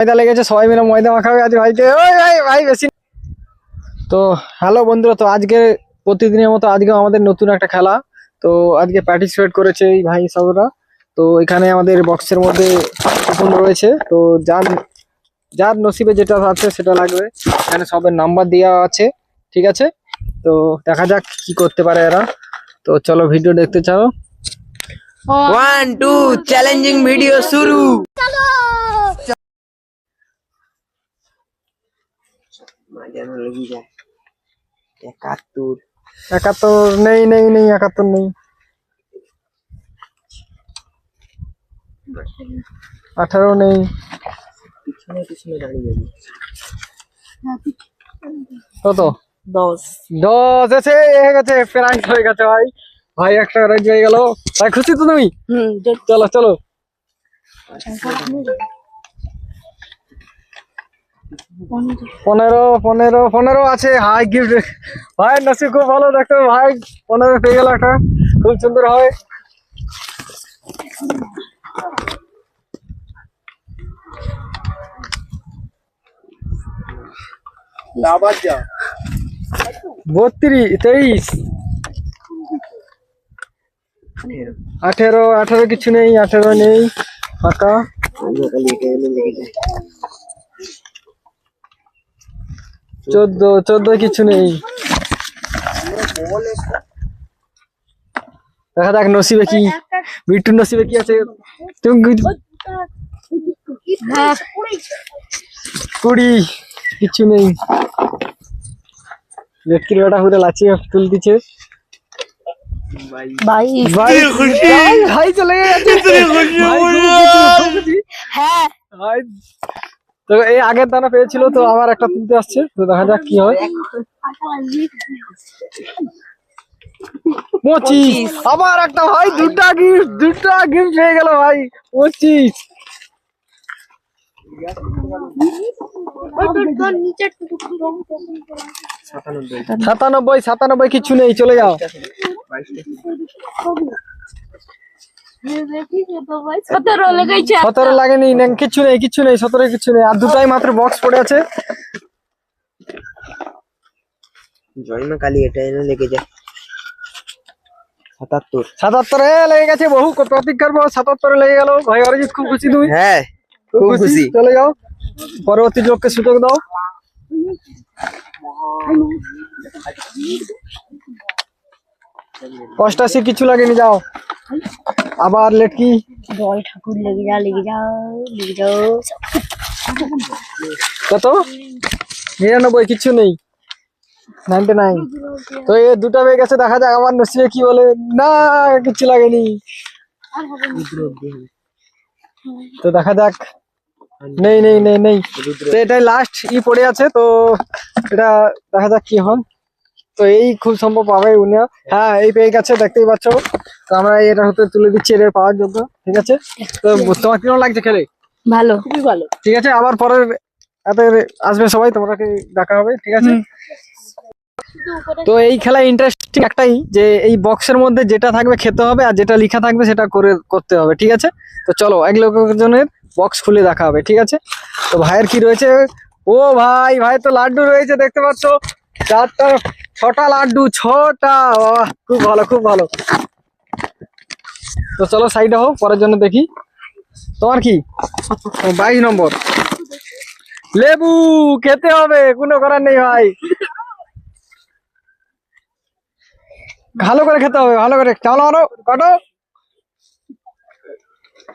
ময়দা লেগেছে, সবাই মিলে ময়দা মাখাবে আজ ভাইকে। ওই ভাই ভাই বেশি। তো হ্যালো বন্ধুরা, তো আজকে প্রতিদিনের মতো আজকে আমাদের নতুন একটা খেলা। তো আজকে পার্টিসিপেট করেছে এই ভাই সবরা। তো এখানে আমাদের বক্সের মধ্যে কুপন রয়েছে। তো যার যার নসিবে যেটা আছে সেটা লাগবে। এখানে সবের নাম্বার দেওয়া আছে, ঠিক আছে। তো দেখা যাক কি করতে পারে এরা। তো চলো ভিডিও দেখতে চাও। 1 2 চ্যালেঞ্জিং ভিডিও শুরু। যেন লেগে যায়। 71 নেই নেই নেই, 71 নেই, 18 নেই, পিছনে পিছনে দাঁড়িয়ে যাবি। কত 10 10 এসে হয়ে গেছে, প্রাইজ হয়ে গেছে ভাই। ভাই একটা প্রাইজ হয়ে গেল ভাই, খুশি তো তুমি? চলো চলো। 15 আছে হাই গিফট। ভাই নসিব খুব ভালো, দেখো ভাই 15 পেয়ে গেল একটা, খুব সুন্দর হয়। আবার যা 32 23 18 কিছু নেই, 18 নেই, ফাঁকা। 14 কিছু নেই। দেখা যাক নসিবে কি, বিট্টুর নসিবে কি আছে। তুমি 20 কিছু নেই। লেটকির বেটা হুড়ে লাচিয়ে তুল দিচ্ছে। ভাই ভাই ভাই চলে গেছে। হ্যাঁ ভাই তো এই আগের দানা পেয়েছিল, তো আবার একটা তুলতে আসছে। তো দেখা যাক কি হয়। 25 আবার একটা ভাই, দুটা গিফট হয়ে গেল ভাই। 25 97 কিছু নেই, চলে যাও। 17 লাগেনি, কিছু নেই 17 কিছু নেই। আর দুটাই মাত্র বক্স পড়ে আছে। জয়মা কালী এটা এনে লেগে যায়। 77 লেগে গেছে, বহু প্রতীক্ষার পর 77 লেগে গেল ভাই। অরিজিৎ খুব খুশি তুমি? হ্যাঁ খুব খুশি। চলে যাও, পরবর্তী লোককে সুযোগ দাও। 85 কিছু লাগেনি, যাও। আবার লেটকি বল ঠাকুর লেগে যাও। কত? 99 কিছু নেই, 99। তো এই দুটা হয়ে গেছে, দেখা যাক আমার নসিবে কি বলে। না কিছু লাগেনি। তো দেখা যাক, নেই নেই নেই নেই। তো এটাই লাস্ট পড়ে আছে। তো এটা দেখা যাক কি হয়। তো এই খুব সম্ভব পাবে উনি। হ্যাঁ এই পেয়ে গেছে, দেখতেই পাচ্ছ। তো আমরা এটা হতে তুলে দিচ্ছি, এটা পাওয়ার যোগ্য, ঠিক আছে। তো তোমার কিরকম লাগছে খেলে? ভালো, খুবই ভালো। ঠিক আছে, আবার পরের এতে আসবে সবাই, তোমাকে দেখা হবে, ঠিক আছে। তো এই খেলায় ইন্টারেস্টিং একটাই, যে এই বক্সের মধ্যে যেটা থাকবে খেতে হবে, আর যেটা লেখা থাকবে সেটা করতে হবে, ঠিক আছে। তো চলো এক লোকজনের বক্স খুলে দেখা হবে, ঠিক আছে। তো ভাইয়ের কি রয়েছে? ও ভাই তো লাড্ডু রয়েছে, দেখতে পাচ্ছ। 6টা লাড্ডু, 6টা। বাহ খুব ভালো খুব ভালো। তো চলো সাইডে হও, পরের জন্য দেখি। তোমার কি? 22 নম্বর লেবু খেতে হবে, কোনো করার নেই ভাই। ভালো করে খেতে হবে, ভালো করে। চলো আরো কাটো।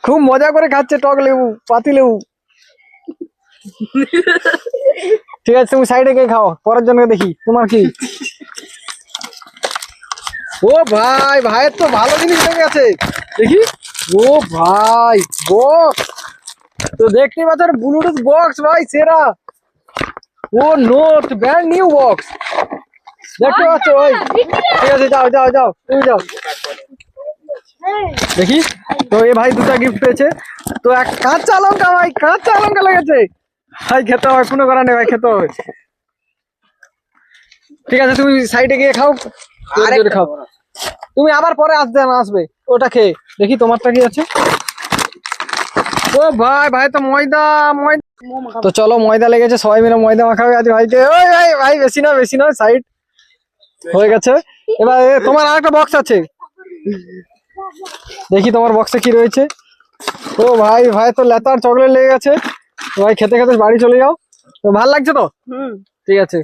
খুব মজা করে খাচ্ছে টক লেবু, পাতি লেবু। ঠিক আছে, তুমি সাইডে গিয়ে খাও, পরের জন্য দেখি। তোমার কি? ও ভাইয়ের তো ভালো জিনিস হয়ে গেছে, দেখি। ও ভাই বক্স, তো দেখতেই পাচ্ছেন ব্লুটুথ বক্স ভাই, সেরা। ও নোট ব্র্যান্ড নিউ বক্স, দেখতে পাচ্ছ ভাই। ঠিক আছে, যাও যাও যাও, তুমি যাও দেখি। তো এ ভাই দুটা গিফট পেয়েছে। তো এক কাঁচা লঙ্কা ভাই, কাঁচা লঙ্কা লেগেছে ভাই, খেতে হবে, কোনো করার নেই ভাই, খেতে হবে। ঠিক আছে, তুমি সাইডে গিয়ে খাও, খাও। তুমি আবার পরে আসবে ওটা খেয়ে। দেখি তোমারটা কি আছে। ও ভাই ভাই তো ময়দা ময়দা। মোমো মাখাবো। তো চলো ময়দা লেগেছে, সবাই মিলে ময়দা মাখাবে আজ ভাইকে। ওই ভাই ভাই বেশি না সাইড হয়ে গেছে। এবার তোমার আরেকটা বক্স আছে, দেখি তোমার বক্সে কি রয়েছে। ও ভাই ভাই তো লেতার চকলেট লেগে গেছে। তো ভাই খেতে খেতে বাড়ি চলে যাও। তো ভালো লাগছে তো? হুম। ঠিক আছে।